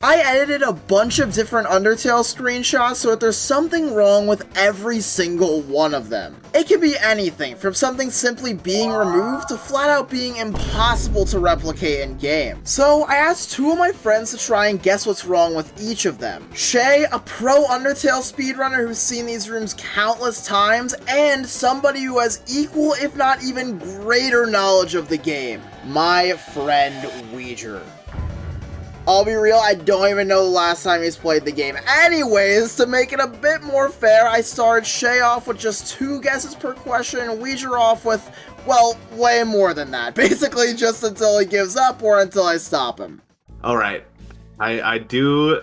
I edited a bunch of different Undertale screenshots so that there's something wrong with every single one of them. It can be anything, from something simply being removed to flat out being impossible to replicate in game. So I asked 2 of my friends to try and guess what's wrong with each of them. Shayy, a pro Undertale speedrunner who's seen these rooms countless times, and somebody who has equal if not even greater knowledge of the game, my friend Weger. I'll be real, I don't even know the last time he's played the game. Anyways, to make it a bit more fair, I started Shayy off with just 2 guesses per question, and Weger off with, well, way more than that. Basically, just until he gives up or until I stop him. Alright. I do...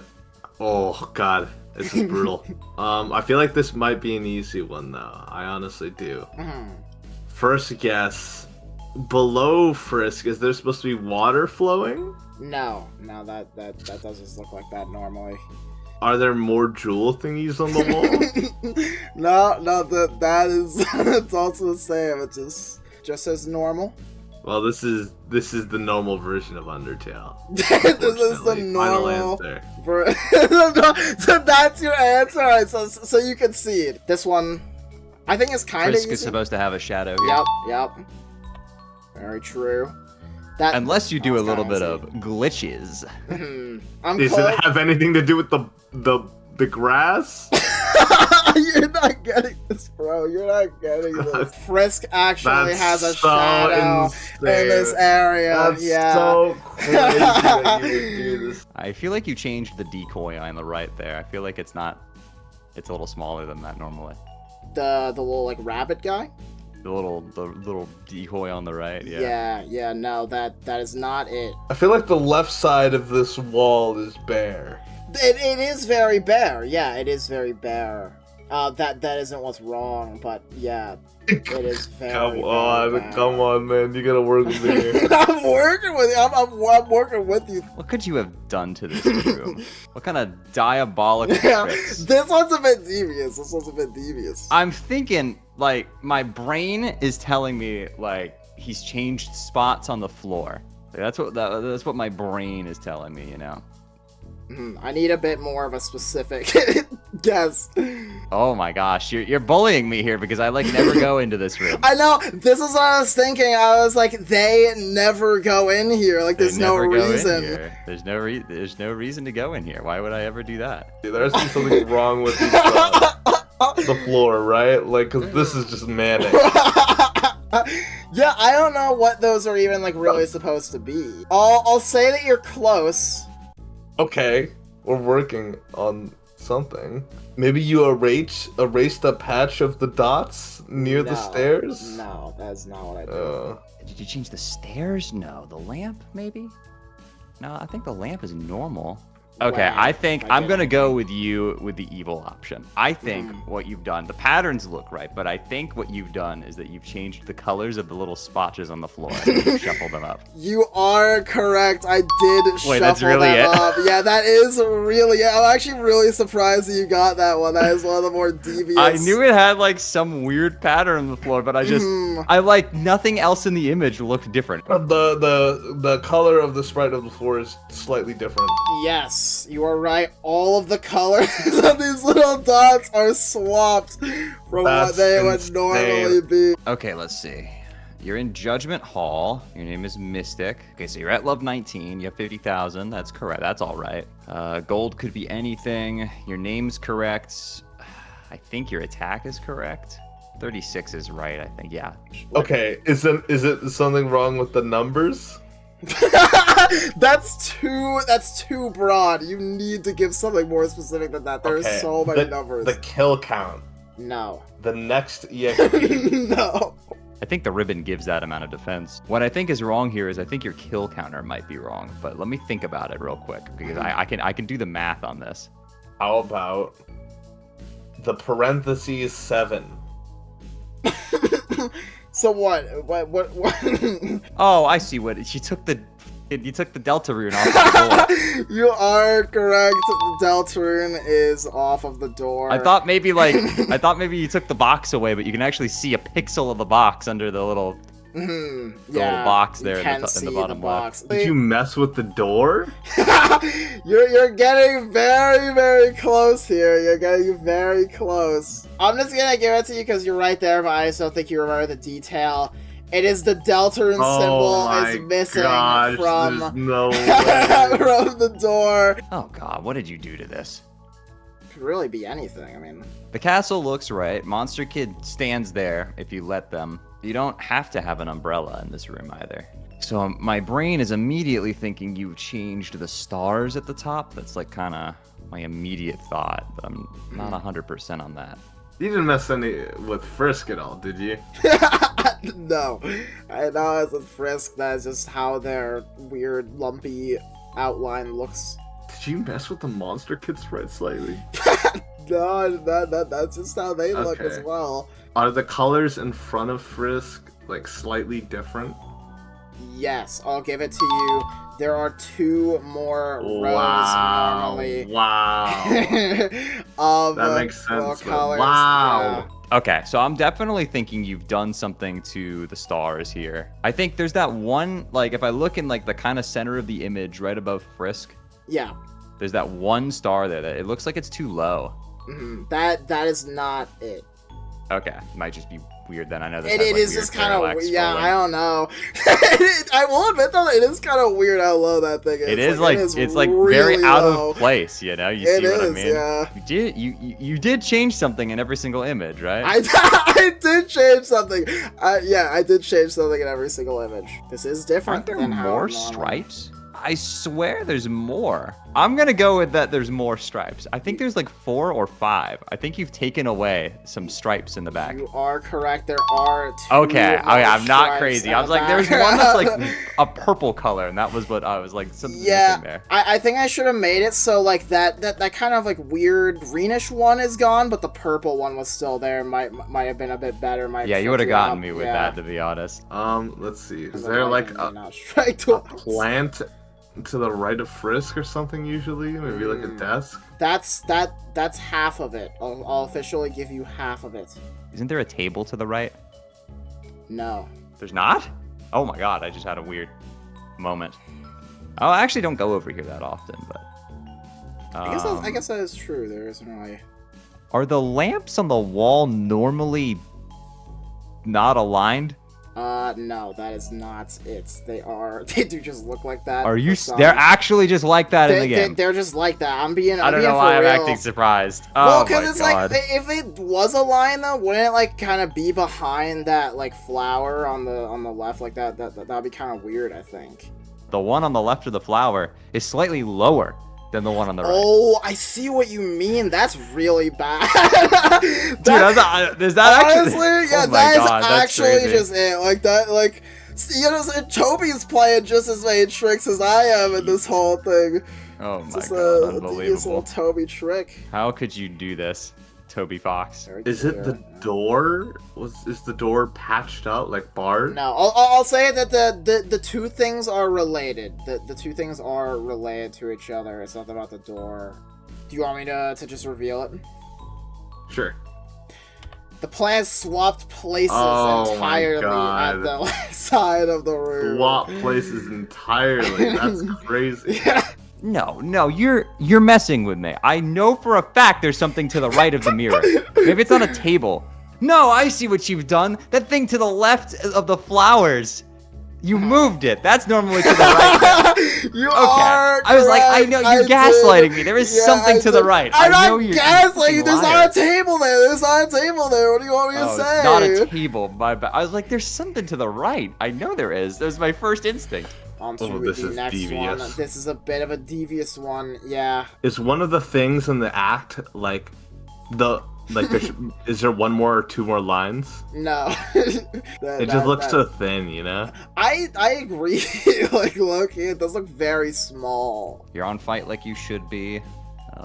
Oh, God. This is brutal. I feel like this might be an easy one, though. I honestly do. First guess. Below Frisk, is there supposed to be water flowing? No, that doesn't look like that normally. Are there more jewel thingies on the wall? No, that is it's also the same. It's just as normal. Well, this is the normal version of Undertale. This is the normal. Final answer. So that's your answer. All right, so you concede. This one, I think, is kind of easy. Frisk is supposed to have a shadow here. Yep. Very true. That, unless you do a little bit of glitches. Does it have anything to do with the grass? You're not getting this, bro. You're not getting this. Frisk actually has a shadow in this area. That's so crazy that you would do this. I feel like you changed the decoy on the right there. I feel like it's a little smaller than that normally. The little like rabbit guy? The little decoy on the right, yeah. Yeah, no, that is not it. I feel like the left side of this wall is bare. It is very bare, yeah, it is very bare. That isn't what's wrong, but yeah, it is very Come on, man, you gotta work with me. I'm working with you, I'm working with you. What could you have done to this room? What kind of diabolical tricks? This one's a bit devious. I'm thinking, like, my brain is telling me, like, he's changed spots on the floor. Like, that's what my brain is telling me, you know? I need a bit more of a specific guess. Oh my gosh, you're bullying me here because I like never go into this room. I know, this is what I was thinking. I was like, they never go in here. Like, there's no reason. There's no reason to go in here. Why would I ever do that? There's something wrong with the floor, right? Like, cause this is just manic. Yeah, I don't know what those are even like really supposed to be. I'll say that you're close. Okay, we're working on something. Maybe you erased a patch of the dots near the stairs? No, that's not what I did. Did you change the stairs? No. The lamp, maybe? No, I think the lamp is normal. Okay, I think I'm gonna go with you with the evil option. I think what you've done, the patterns look right, but I think what you've done is that you've changed the colors of the little spotches on the floor and you've shuffled them up. You are correct. I did Wait, shuffle that's really them it? up. Yeah, that is really it. I'm actually really surprised that you got that one. That is one of the more devious. I knew it had like some weird pattern on the floor, but I like nothing else in the image looked different. The color of the sprite of the floor is slightly different. Yes. You are right. All of the colors of these little dots are swapped from what they would normally be. Okay, let's see. You're in Judgment Hall. Your name is Mystic. Okay, so you're at level 19. You have 50,000. That's correct. That's all right. Gold could be anything. Your name's correct. I think your attack is correct. 36 is right, I think. Yeah. Okay, is it something wrong with the numbers? That's too broad. You need to give something more specific than that. There's so many numbers. The kill count. No. The next EXP. No. I think the ribbon gives that amount of defense. What I think is wrong here is I think your kill counter might be wrong, but let me think about it real quick because I can do the math on this. How about the parentheses 7? So what? Oh, I see what you took the delta rune off the door. You are correct. The delta rune is off of the door. I thought maybe you took the box away, but you can actually see a pixel of the box under the little The little box there in the bottom left. Did you mess with the door? You're getting very, very close here. You're getting very close. I'm just gonna give it to you because you're right there, but I just don't think you remember the detail. It is the Deltarune symbol is missing from, there's no way. from the door. Oh god, what did you do to this? Could really be anything, I mean. The castle looks right. Monster Kid stands there if you let them. You don't have to have an umbrella in this room either. So my brain is immediately thinking you changed the stars at the top. That's like kind of my immediate thought, but I'm not 100% on that. You didn't mess any with Frisk at all, did you? No. I know it's a Frisk, that's just how their weird, lumpy outline looks. Did you mess with the Monster Kid sprite slightly? No, that's just how they look as well. Are the colors in front of Frisk, like, slightly different? Yes, I'll give it to you. There are 2 more rows normally. Wow. That makes sense. Colors. Wow. Yeah. Okay, so I'm definitely thinking you've done something to the stars here. I think there's that one, like, if I look in, like, the kind of center of the image right above Frisk. Yeah. There's that one star there that it looks like it's too low. That is not it. Okay, it might just be weird then. I know this It has, like, is weird just kind of parallax yeah. scrolling. I don't know. I will admit though, it is kind of weird how low that thing is. It is like it's like really very out low. of place. You know, you It see what I is, mean? yeah. You did change something in every single image, right? I did change something. Yeah, I did change something in every single image. This is different. Aren't there than how more normal. stripes? I swear there's more. I'm gonna go with that there's more stripes. I think there's like 4 or 5. I think you've taken away some stripes in the back. You are correct. There are 2 Okay, more I'm not stripes crazy. in I was the like, there's back. one that's like a purple color, and that was what I was like, something missing there. I think I should have made it so like that kind of like weird greenish one is gone, but the purple one was still there. Might have been a bit better. Yeah, you would have gotten me with that, to be honest. Let's see. Is there like a plant to the right of Frisk or something usually? Maybe like a desk? That's half of it. I'll officially give you half of it. Isn't there a table to the right? No. There's not? Oh my god, I just had a weird moment. Oh, I actually don't go over here that often, but... I guess that is true. There isn't really... Are the lamps on the wall normally not aligned? No, that is not it. They do just look like that. Are you? They're actually just like that in the game. They're just like that. I don't know why I'm acting surprised. Well, because it's like, if it was a line though, wouldn't it like kind of be behind that like flower on the left like that? That'd be kind of weird, I think. The one on the left of the flower is slightly lower than the one on the right. Oh, I see what you mean. That's really bad. Dude, is that honestly, actually? yeah, Oh my that is God, that's actually crazy. just it. Like that, like, you know, Toby's playing just as many tricks as I am in this whole thing. Oh my Just god, a devious unbelievable. little Toby trick. How could you do this, Toby Fox? Very Is it the clear. door? Is the door patched out, like barred? No, I'll say that the 2 things are related. The 2 things are related to each other. It's not about the door. Do you want me to just reveal it? Sure. The plants swapped places Oh my entirely God. at the left side of the room. Swap places entirely. That's crazy. Yeah. No, you're messing with me. I know for a fact there's something to the right of the mirror. Maybe it's on a table. No, I see what you've done. That thing to the left of the flowers. You moved it. That's normally to the right. You Okay. are I was like, I know you're gaslighting did. me. There is Yeah, something I to the did. right. I'm I know not you're gaslighting you. There's liar. not a table there. There's not a table there. What do you want me to Oh, say? it's not a table. My bad. I was like, there's something to the right. I know there is. That was my first instinct. On to Oh, this the is next devious. one. This is a bit of a devious one. Yeah. Is one of the things in the act like is there one more or 2 more lines? No. It just looks so thin, you know? I agree. Like, look, it does look very small. You're on fight like you should be.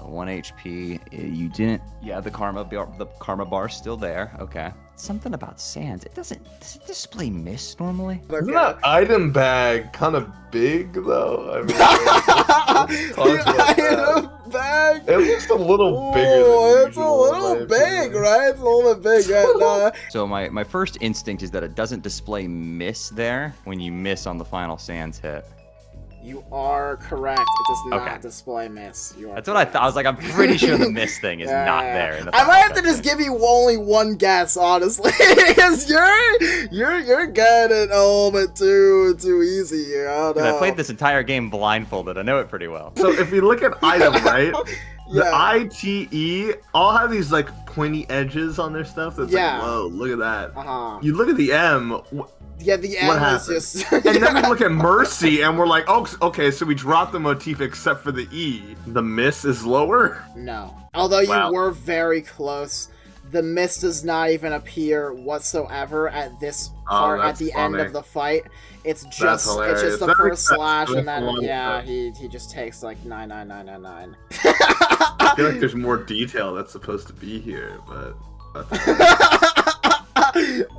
1 HP. You didn't. Yeah, the karma bar's still there. Okay. Something about sands. Does it display mist normally? Isn't that item bag kind of big though? I mean, let's talk about that. Bag. It looks a little bigger Oh, than it's a usual, in little my big, opinion. right? It's a little bit big, right? No. So my first instinct is that it doesn't display miss there when you miss on the final sands hit. You are correct. It does not Okay. display miss. You are That's what I correct. thought. I was like, I'm pretty sure the miss thing is not there. In the I final might have to cutscene. just give you only one guess, honestly, because you're getting it a little bit too easy here. I don't know. 'Cause I played this entire game blindfolded. I know it pretty well. So if you look at item, right? The Yeah. ITE all have these like pointy edges on their stuff. That's Yeah. like, whoa, look at that. Uh-huh. You look at the M, Yeah, the what M is happened? just. and then we look at Mercy, and we're like, oh, okay, so we dropped the motif except for the E. The miss is lower. No. Although you Wow. were very close, the mist does not even appear whatsoever at this part at that's the end funny. of the fight. It's just hilarious. the That first makes sense. slash, and That's then one yeah, thing. he just takes like 99999. I feel like there's more detail that's supposed to be here, but.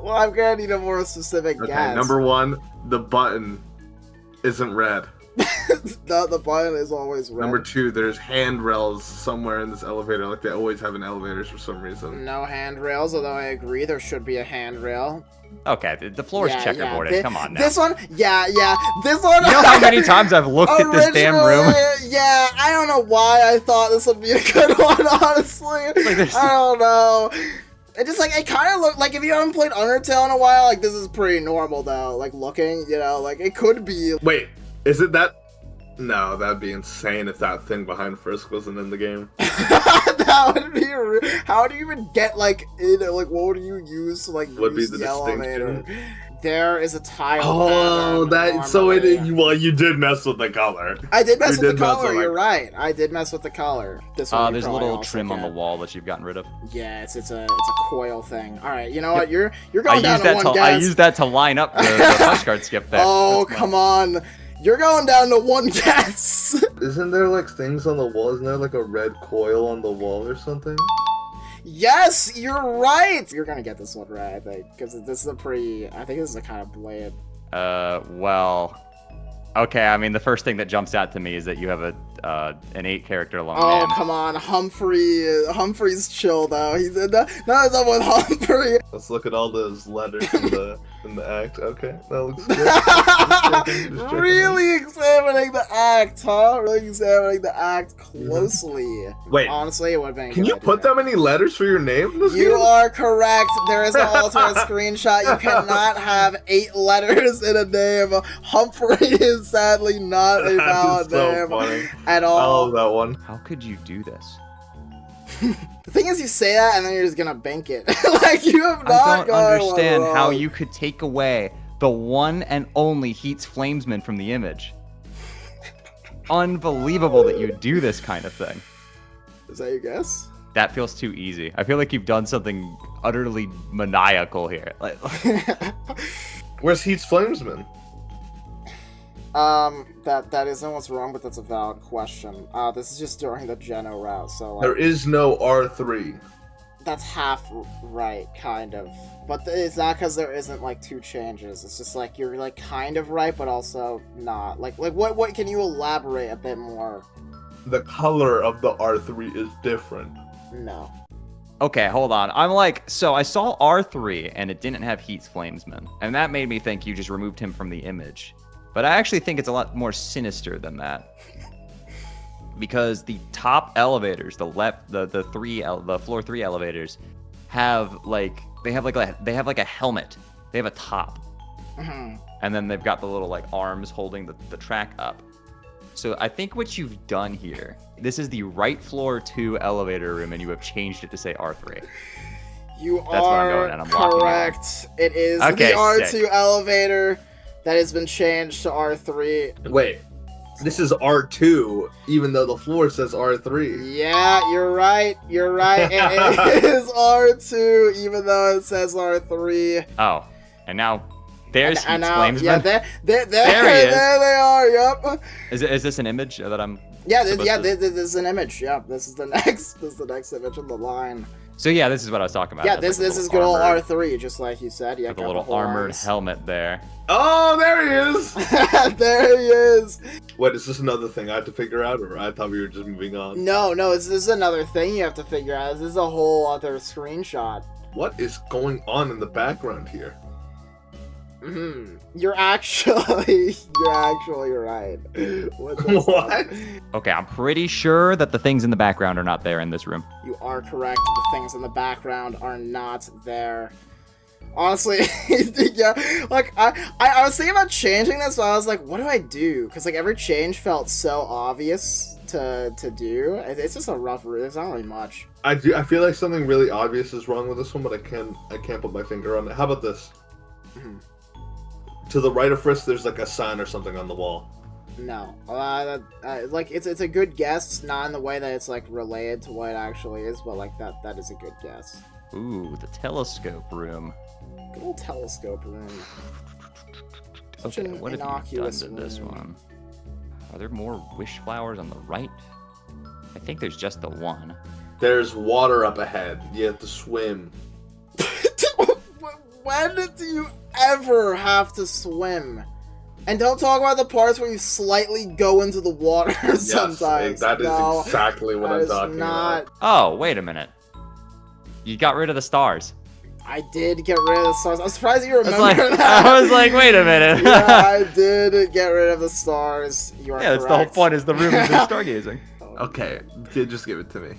Well, I'm gonna need a more specific Okay, guess. number one, the button isn't red. the button is always red. Number two, there's handrails somewhere in this elevator, like they always have in elevators for some reason. No handrails, although I agree there should be a handrail. Okay, the floor's checkerboarded. Come on now. This one, yeah, this one. You know how many times I've looked at this damn room? Originally, yeah, I don't know why I thought this would be a good one, honestly. there's- I don't know. It just, like, it kind of looked, like, if you haven't played Undertale in a while, like, this is pretty normal, though. Like, looking, you know, like, it could be. Wait, is it that? No, that'd be insane if that thing behind Frisk wasn't in the game. That would be how do you even get, like, in it? Like, what would you use to, like, Would be use the the elevator? distinction. There is a tile Oh, pattern that so it. normally. Well, you did mess with the color. I did mess You with did the mess color, with, you're like- right. I did mess with the color. This one you There's a probably little also trim on the get. wall that you've gotten rid of. Yeah, it's a coil thing. All right, you know what? You're going down used to that one to guess. I used that to line up the punch card skip there. Oh, That's come on. You're going down to one guess. Isn't there like things on the wall? Isn't there like a red coil on the wall or something? Yes, you're right. You're gonna get this one right, I think, because this is a pretty. I think this is a kind of blade. Well, okay. I mean, the first thing that jumps out to me is that you have an 8-character long Oh, name. come on, Humphrey. Humphrey's chill though. He's in the. No, it's up with Humphrey. Let's look at all those letters in the act. Okay, that looks good. Just checking. Really examining the act, huh? Really examining the act closely. Wait, Honestly, it would have been. a can good you idea. put that many letters for your name in this You game? are correct. There is an alternate screenshot. You cannot have 8 letters in a name. Humphrey is sadly not a That valid is so name funny. at I all. love that one. How could you do this? The thing is, you say that and then you're just gonna bank it. Like you have not. I don't gone understand wrong. how you could take away the one and only Heats Flamesman from the image. Unbelievable that you do this kind of thing. Is that your guess? That feels too easy. I feel like you've done something utterly maniacal here. Like, Where's Heat's Flamesman? That isn't what's wrong, but that's a valid question. This is just during the Geno route, so like, There is no R3. that's half right, kind of. But it's not because there isn't like 2 changes. It's just like you're like kind of right, but also not. Like what can you elaborate a bit more? The color of the R3 is different. No. okay, hold on. I'm like, so I saw R3 and it didn't have Heat's Flamesman, and that made me think you just removed him from the image. But I actually think it's a lot more sinister than that. Because the top elevators, the floor 3 elevators, have like a helmet. They have a top, and then they've got the little like arms holding the track up. So I think what you've done here, this is the right floor 2 elevator room, and you have changed it to say R3. You That's where I'm going, and are I'm locking it correct. It is Okay, the R2 sick. elevator that has been changed to R3. Wait, this is R2, even though the floor says R3. Yeah, you're right. You're right. It is R2, even though it says R3. Oh, and now there's Heat's And now, Flamesman. yeah, there There he is. they are. Yep. Is this an image that I'm Yeah, this is an image. Yeah, this is the next image of the line. So yeah, this is what I was talking about. Yeah, That's this like is good old R3, just like you said. Yeah, with a little armored helmet there. Oh, there he is! There he is! Wait, is this another thing I have to figure out, or I thought we were just moving on? No, this is another thing you have to figure out. This is a whole other screenshot. What is going on in the background here? You're actually right. What? Okay, I'm pretty sure that the things in the background are not there in this room. You are correct. The things in the background are not there. Honestly, yeah, like, I was thinking about changing this, but I was like, what do I do? Because, like, every change felt so obvious to do. It's just a rough route. There's not really much. I feel like something really obvious is wrong with this one, but I can't put my finger on it. How about this? To the right of Frisk, there's like a sign or something on the wall. No, like it's a good guess, not in the way that it's like related to what it actually is, but like that is a good guess. Ooh, the telescope room. Good old telescope room. Okay, what have you done to this one? Are there more wish flowers on the right? I think there's just the one. There's water up ahead. You have to swim. When do you ever have to swim? And don't talk about the parts where you slightly go into the water sometimes. That is exactly what I'm talking about. Oh, wait a minute. You got rid of the stars. I did get rid of the stars. I'm surprised you remember that. I was like, wait a minute. Yeah, I did get rid of the stars. You are that's the whole point, is the room is stargazing. Okay, just give it to me.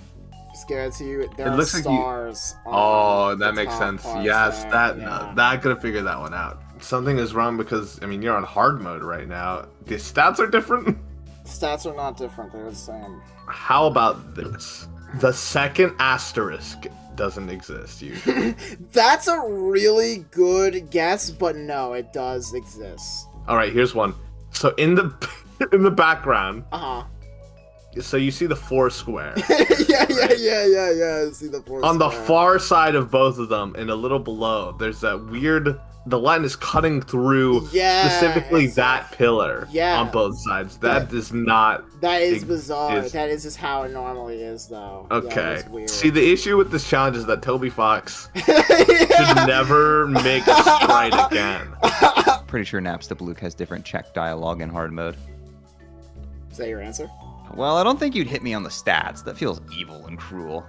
Just give it to you. There It are looks like stars. Oh, that makes sense. parts Yes, there, that I could have figured that one out. Something is wrong because, I mean, you're on hard mode right now. The stats are different. Stats are not different. They're the same. How about this? The second asterisk doesn't exist usually. That's a really good guess, but no, it does exist. All right, here's one. So in the background, so you see the four square. yeah. I see the four On the square. far side of both of them, and a little below, there's that weird. The line is cutting through specifically that pillar on both sides. That is not. That is bizarre. That is just how it normally is, though. Okay. Yeah, weird. See, the issue with this challenge is that Toby Fox should never make a sprite again. Pretty sure Napster Luke has different check dialogue in hard mode. Is that your answer? Well, I don't think you'd hit me on the stats. That feels evil and cruel.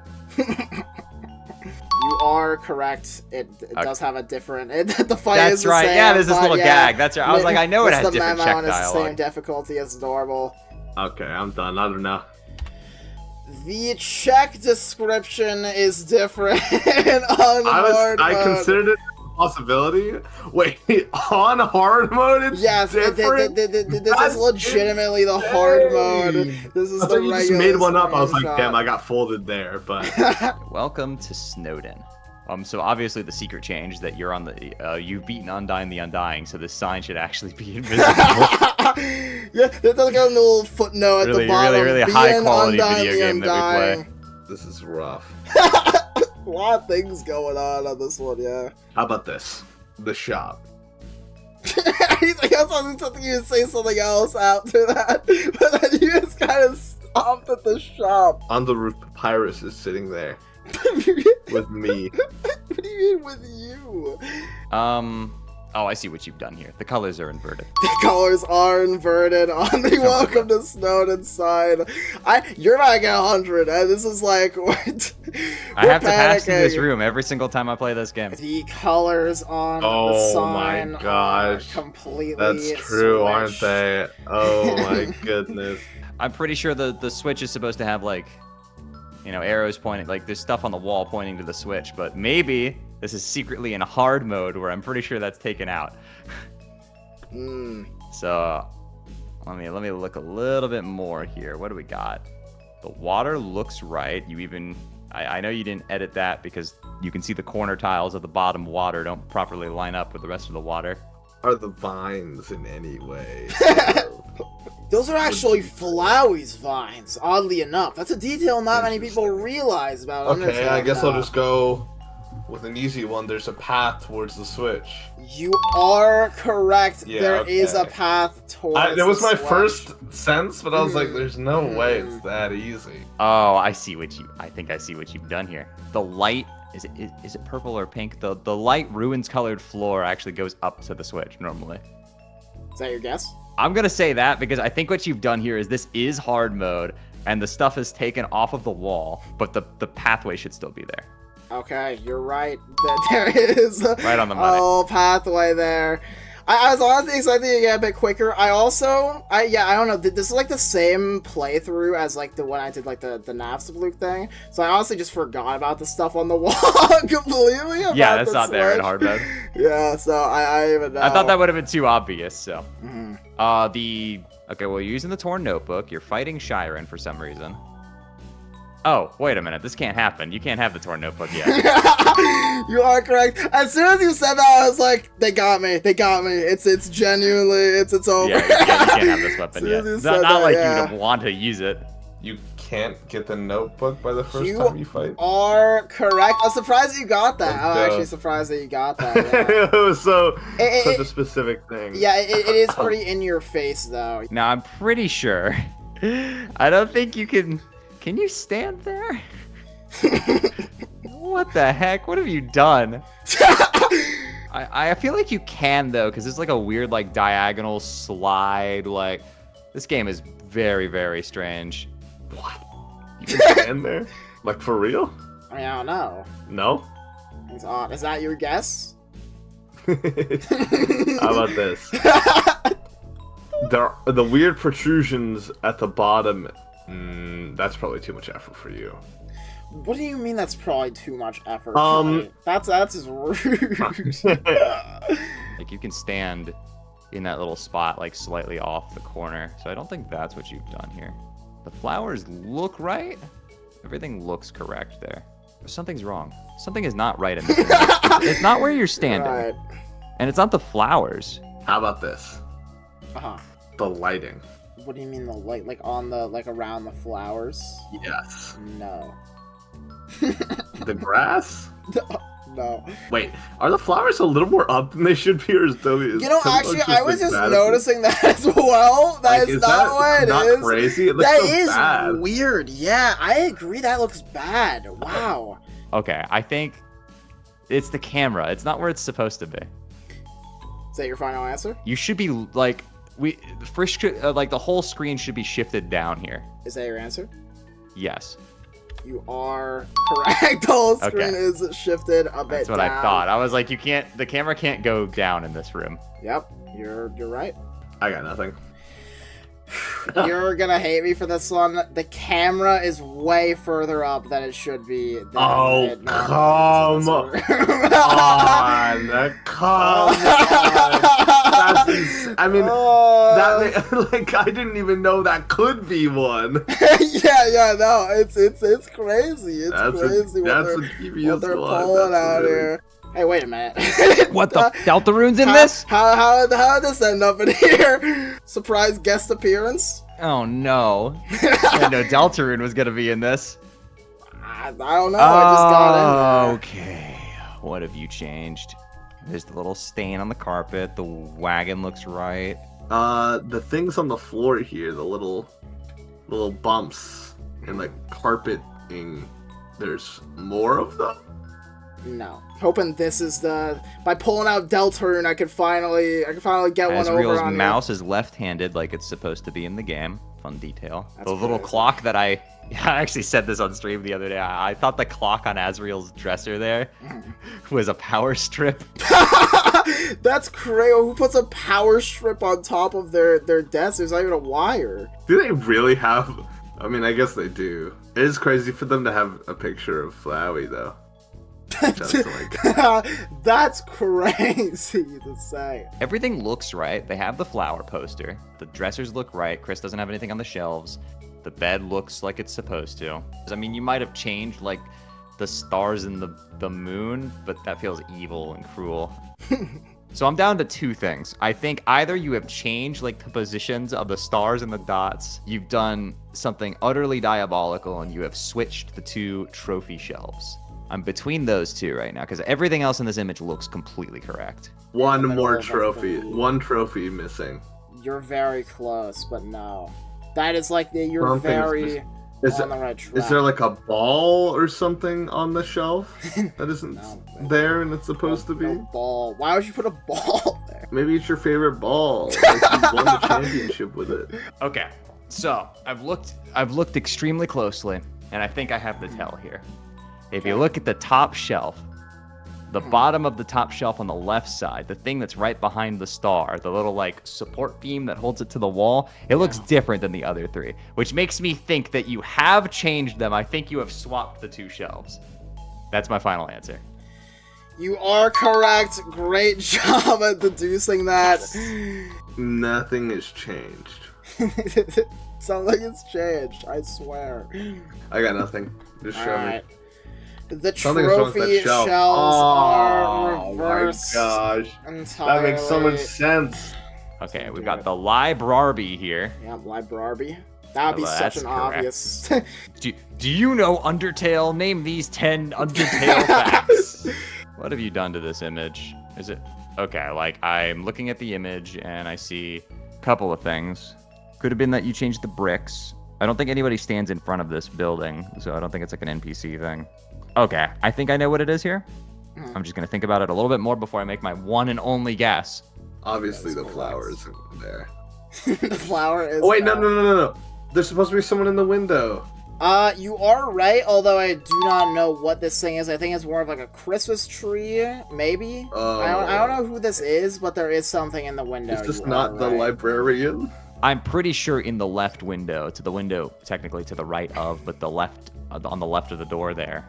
You are correct. It does have a different. The fight That's is the right. same, Yeah, there's this little yeah. gag. That's right. I was like, I know it has different check It's the dialogue. same difficulty as normal. Okay, I'm done. I don't know. The check description is different on hard mode. I considered it a possibility. Wait, on hard mode it's different? This is legitimately the hard mode. This is the you regular just made one up. I was like, screenshot. damn, I got folded there, but... Welcome to Snowden. So obviously the secret change that you're on the, you've beaten Undyne the Undying, so this sign should actually be invisible. Yeah, there's like a little footnote at the bottom. Really high quality video game that we play. This is rough. A lot of things going on this one, yeah. How about this? The shop. I was something you would say something else after that, but then you just kind of stopped at the shop. On the roof, Papyrus is sitting there. With me. What do you mean with you? Oh, I see what you've done here. The colors are inverted. The colors are inverted on the Welcome to Snowden side. You're not getting 100. This is like what? I have to pass through this room every single time I play this game. The colors on the sign my gosh. are completely That's true, aren't switched. they? Oh my goodness. I'm pretty sure the switch is supposed to have like, you know, arrows pointing, like there's stuff on the wall pointing to the switch, but maybe this is secretly in hard mode where I'm pretty sure that's taken out. So let me look a little bit more here. What do we got? The water looks right. You even I know you didn't edit that because you can see the corner tiles of the bottom water don't properly line up with the rest of the water. Are the vines in any way? Those are actually Flowey's vines, oddly enough. That's a detail not many people realize about Undertale. Okay, I guess I'll just go with an easy one, there's a path towards the switch. You are correct. Yeah, There is a okay. path towards That was the my switch. first sense, but I was like, there's no way it's that easy. Oh, I think I see what you've done here. The light, is it purple or pink? The light ruins colored floor actually goes up to the switch normally. Is that your guess? I'm gonna say that because I think what you've done here is this is hard mode, and the stuff is taken off of the wall, but the pathway should still be there. Okay, you're right. There is Right on the money. Oh, pathway there. I was honestly expecting to get a bit quicker. I don't know. This is like the same playthrough as like the one I did like the Navsabluke thing. So I honestly just forgot about the stuff on the wall completely. Yeah, that's not there in hard mode. Yeah, so I even know. I thought that would have been too obvious. So, Mhm. okay, well, you're using the torn notebook. You're fighting Shyren for some reason. Oh, wait a minute. This can't happen. You can't have the torn notebook yet. You are correct. As soon as you said that, I was like, they got me. They got me. It's genuinely, it's over. Yeah, you can't have this weapon yet. As Not, soon as you said not that, like yeah. you would want to use it. You can't get the notebook by the first You time you fight. are correct. I'm surprised that you got that. Let's I'm go. actually surprised that you got that. Yeah, It was such It- a specific thing. yeah it is pretty in your face, though. Now, I'm pretty sure. I don't think you can. Can you stand there? What the heck? What have you done? I feel like you can, though, because it's like a weird, like, diagonal slide. Like, this game is very, very strange. What? You can stand there? Like, for real? I mean, I don't know. No? It's odd. Is that your guess? How about this? The weird protrusions at the bottom. That's probably too much effort for you. What do you mean that's probably too much effort? Um, That's just rude. Like, you can stand in that little spot, like, slightly off the corner. So I don't think that's what you've done here. The flowers look right. Everything looks correct there. But something's wrong. Something is not right in this. It's not where you're standing. Right. And it's not the flowers. How about this? Uh-huh. The lighting. What do you mean the light? Like on the, like around the flowers? Yes. No. The grass? No. Wait, are the flowers a little more up than they should be, or is You know, actually, I was just noticing that as well. That is not what it not is. crazy? It looks That so is bad. weird. Yeah, I agree. That looks bad. Wow. Okay, I think it's the camera. It's not where it's supposed to be. Is that your final answer? You should be like like the whole screen should be shifted down here. Is that your answer? Yes, You are correct. The whole screen Okay. is shifted a bit that's what down. I thought. I was like, the camera can't go down in this room. Yep, you're right. I got nothing. You're gonna hate me for this one. The camera is way further up than it should be. Than Oh, it normally come is in this room. Come on. That's I mean, that like I didn't even know that could be one. yeah, no, it's crazy. It's That's crazy a what devious they're one. pulling That's out really- here. Hey, wait a minute. What the Delta runes in this? How did this end up in here? Surprise guest appearance? Oh no! I know Deltarune was gonna be in this. I don't know. I just got in there. Okay, what have you changed? There's the little stain on the carpet. The wagon looks right. The things on the floor here, the little bumps and like carpeting. There's more of them. No. Hoping this is by pulling out Deltarune, I could finally get one over Asriel's on mouse is left-handed like it's supposed to be in the game. Fun detail. That's the little crazy. clock that I actually said this on stream the other day. I thought the clock on Asriel's dresser there was a power strip. you. That's crazy. Who puts a power strip on top of their desk? There's not even a wire. Do they really have? I mean, I guess they do. It is crazy for them to have a picture of Flowey though. Just like That's crazy to say. Everything looks right. They have the flower poster. The dressers look right. Chris doesn't have anything on the shelves. The bed looks like it's supposed to. I mean, you might have changed like the stars and the moon, but that feels evil and cruel. So I'm down to two things. I think either you have changed like the positions of the stars and the dots. You've done something utterly diabolical and you have switched the two trophy shelves. I'm between those two right now because everything else in this image looks completely correct. One more trophy. One trophy missing. You're very close, but no. That is like you're Something's very on the right track. Is there like a ball or something on the shelf that isn't there and it's supposed to be? No ball. Why would you put a ball there? Maybe it's your favorite ball. Like you won the championship with it. Okay, so I've looked extremely closely, and I think I have the tell here. If you look at the top shelf, the bottom of the top shelf on the left side, the thing that's right behind the star, the little like support beam that holds it to the wall, it looks different than the other three, which makes me think that you have changed them. I think you have swapped the two shelves. That's my final answer. You are correct. Great job at deducing that. Nothing has changed. Something has changed, I swear. I got nothing. Just show me. The Something's wrong with that trophy shelf. shells are reversed. Oh my gosh. Entirely. That makes so much sense. Okay, we've got the library here. Yeah, library. That would be such an obvious. Do you know Undertale? Name these 10 Undertale facts. What have you done to this image? Is it okay? Like I'm looking at the image and I see a couple of things. Could have been that you changed the bricks. I don't think anybody stands in front of this building, so I don't think it's like an NPC thing. Okay, I think I know what it is here. I'm just gonna think about it a little bit more before I make my one and only guess. Obviously, the flower isn't there. The flower is. Oh wait, no. There's supposed to be someone in the window. You are right, although I do not know what this thing is. I think it's more of like a Christmas tree, maybe? I don't know who this is, but there is something in the window. Is this not the librarian? I'm pretty sure in the left window, to the window technically to the right of, but the left, on the left of the door there.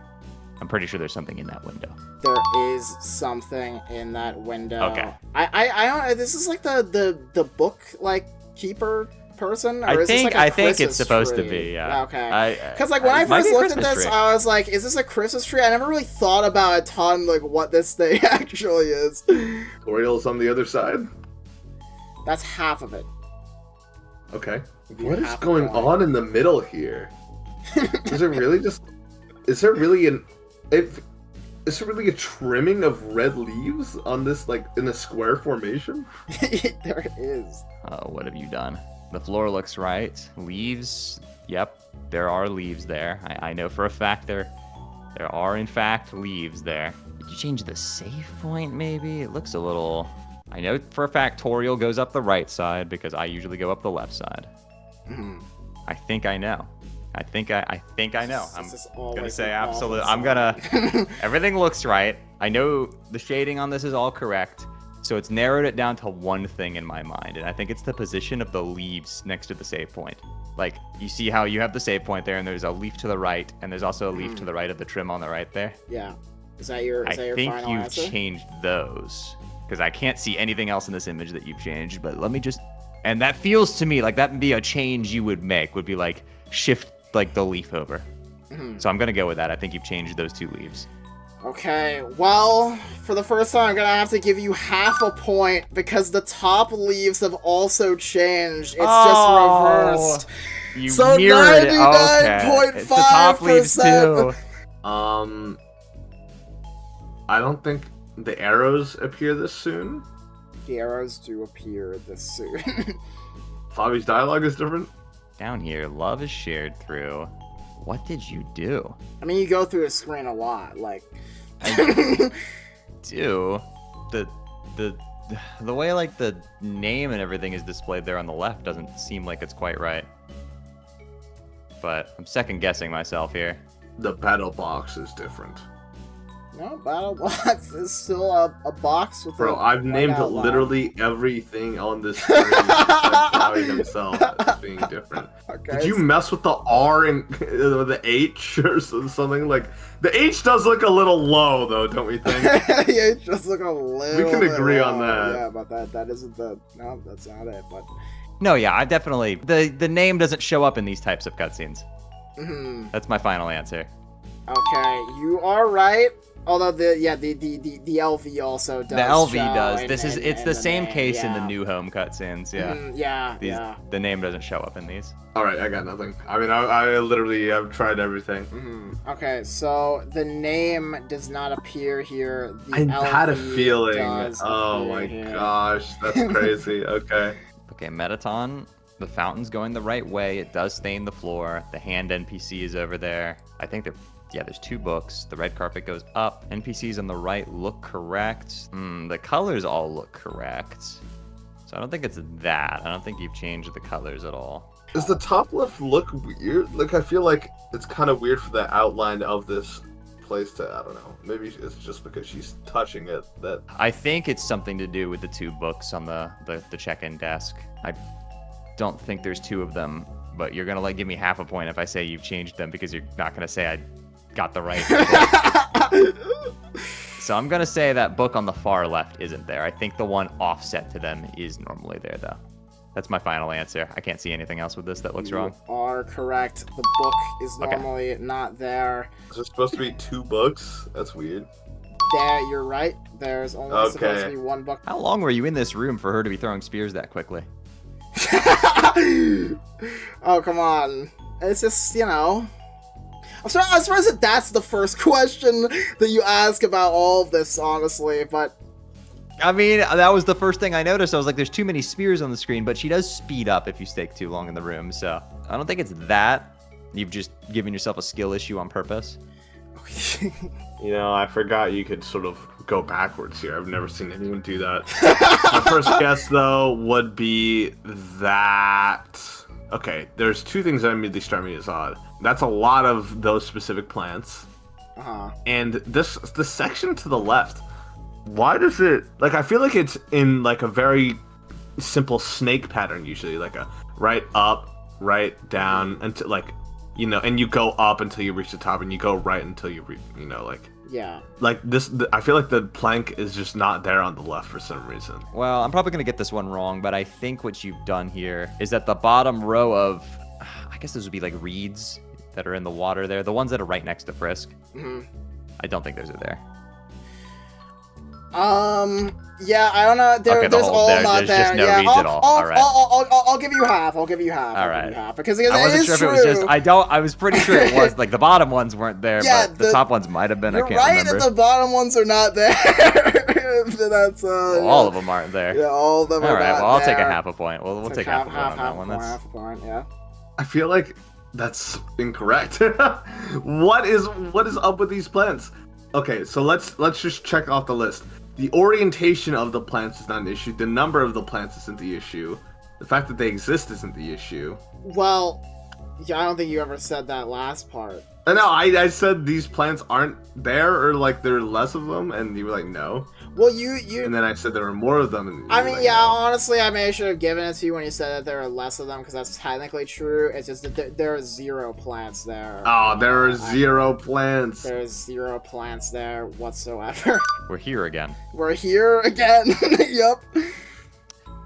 I'm pretty sure there's something in that window. There is something in that window. Okay. I don't. This is like the book like keeper person. Or I is this think like a it's Christmas supposed tree? to be. Yeah. Okay. Because like when I first looked at this, I was like, "Is this a Christmas tree?" I never really thought about a ton like what this thing actually is. Toriel's on the other side. That's half of it. Okay. What is going on in the middle here? Is there really a trimming of red leaves on this, like, in a square formation? There is. Oh, what have you done? The floor looks right. Leaves. Yep, there are leaves there. I know for a fact there are, in fact, leaves there. Did you change the save point, maybe? It looks a little... I know for a fact Toriel goes up the right side because I usually go up the left side. I think I know. I think I know. I'm gonna say absolutely. I'm gonna. Everything looks right. I know the shading on this is all correct, so it's narrowed it down to one thing in my mind, and I think it's the position of the leaves next to the save point. Like you see how you have the save point there, and there's a leaf to the right, and there's also a leaf to the right of the trim on the right there. Yeah. Is that your final answer? I think you've changed those because I can't see anything else in this image that you've changed. But let me just. And that feels to me like that would be a change you would make. Would be like shift like the leaf over. So I'm gonna go with that. I think you've changed those two leaves. Okay, well, for the first time I'm gonna have to give you half a point because the top leaves have also changed. It's just reversed. You so mirrored it. 99.5%. It's the top leaves too. I don't think the arrows appear this soon. The arrows do appear this soon. Fabi's dialogue is different. Down here, love is shared through. What did you do? I mean, you go through a screen a lot, like. I do. The way like the name and everything is displayed there on the left doesn't seem like it's quite right. But I'm second guessing myself here. The battle box is different. No, battle box is still a box with. Bro, I've named literally everything on this screen except Fabi himself as being different. Okay, did you mess with the R and the H or something? Like the H does look a little low, though, don't we think? The H does look a little. We can agree low. on that. Yeah, but that isn't the. No, that's not it. But. No, yeah, I definitely the name doesn't show up in these types of cutscenes. That's my final answer. Okay, you are right. Although the LV also does. The LV show does. in- It's in the same name, case in the yeah. new home cutscenes. Yeah. The name doesn't show up in these. All right, I got nothing. I mean, I literally have tried everything. Okay, so the name does not appear here. The I had a LV feeling. does Oh appear my here. gosh, that's crazy. Okay. Okay, Metaton. The fountain's going the right way. It does stain the floor. The hand NPC is over there. I think there's 2 books. The red carpet goes up. NPCs on the right look correct. The colors all look correct. So I don't think it's that. I don't think you've changed the colors at all. Does the top left look weird? Like, I feel like it's kind of weird for the outline of this place to, I don't know. Maybe it's just because she's touching it that... I think it's something to do with the 2 books on the check-in desk. I don't think there's 2 of them, but you're gonna give me half a point if I say you've changed them because you're not gonna say I got the right book. So I'm gonna say that book on the far left isn't there. I think the one offset to them is normally there, though. That's my final answer. I can't see anything else with this that looks wrong. You are correct. The book is normally not there. Is there supposed to be 2 books? That's weird. There, you're right. There's only supposed to be 1 book. How long were you in this room for her to be throwing spears that quickly? Oh, come on. It's just, you know... I'm surprised that that's the first question that you ask about all of this, honestly, but... I mean, that was the first thing I noticed. I was like, there's too many spears on the screen, but she does speed up if you stay too long in the room, so... I don't think it's that. You've just given yourself a skill issue on purpose. You know, I forgot you could sort of go backwards here. I've never seen anyone do that. My first guess, though, would be that... Okay, there's 2 things that immediately strike me as odd. That's a lot of those specific plants. And the section to the left, why does it... Like, I feel like it's in, like, a very simple snake pattern, usually. Like a right up, right down, until, like... You know, and you go up until you reach the top, and you go right until you reach, you know, like... Yeah. Like, I feel like the plank is just not there on the left for some reason. Well, I'm probably going to get this one wrong, but I think what you've done here is that the bottom row of... I guess those would be, like, reeds that are in the water there. The ones that are right next to Frisk. I don't think those are there. Yeah, I don't know. There's all not there's there. just no Yeah, reeds at all. All right. I'll give you half. I'll give you half. All right. Because I wasn't sure if it was just. I was pretty sure it was. Like, the bottom ones weren't there, Yeah, but the top ones might have been. I You're can't right remember. that the bottom ones are not there. That's Well, all of them aren't there. Yeah, all of them All are right. not Well, I'll take there. a half a point. We'll take half a point on that one. That's Half a point. Yeah. I feel like that's incorrect. What is up with these plants? Okay, so let's just check off the list. The orientation of the plants is not an issue. The number of the plants isn't the issue. The fact that they exist isn't the issue. Well, yeah, I don't think you ever said that last part. No, I said these plants aren't there, or like there are less of them, and you were like, no. Well, you. And then I said there were more of them. And you I were mean, like, yeah, no. honestly, I may should have given it to you when you said that there are less of them, because that's technically true. It's just that there are 0 plants there. Oh, there are 0 plants. There's 0 plants there whatsoever. We're here again. We're here again. Yep.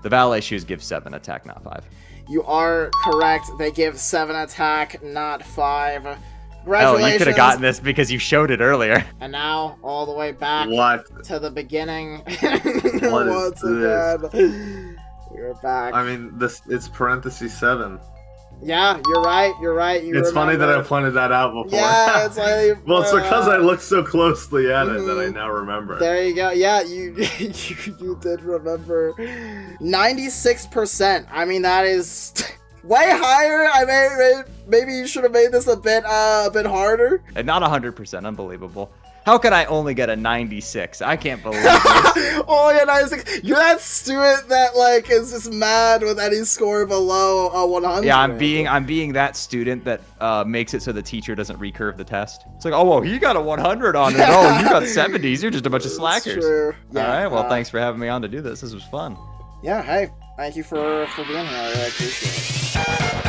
The valet shoes give 7 attack, not 5. You are correct. They give 7 attack, not 5. Oh, Congratulations. you could have gotten this because you showed it earlier. And now, all the way back What? to the beginning. What is Once this? again. We're back. I mean, it's parentheses 7. Yeah, you're right. It's funny that I pointed that out before. Yeah, it's like... Well, it's because I looked so closely at it that I now remember. There you go. Yeah, you you did remember. 96%. I mean, that is way higher. Maybe you should have made this a bit harder. And not 100%. Unbelievable. How could I only get a 96? I can't believe this. Oh yeah, 96. You're that student that like is just mad with any score below a 100. Yeah, I'm being that student that makes it so the teacher doesn't recurve the test. It's like, oh well, he got a 100 on it. Oh, you got 70s. You're just a bunch of slackers. That's true. Yeah, all right. Well, thanks for having me on to do this. This was fun. Yeah. Hey, thank you for being here. I really appreciate it.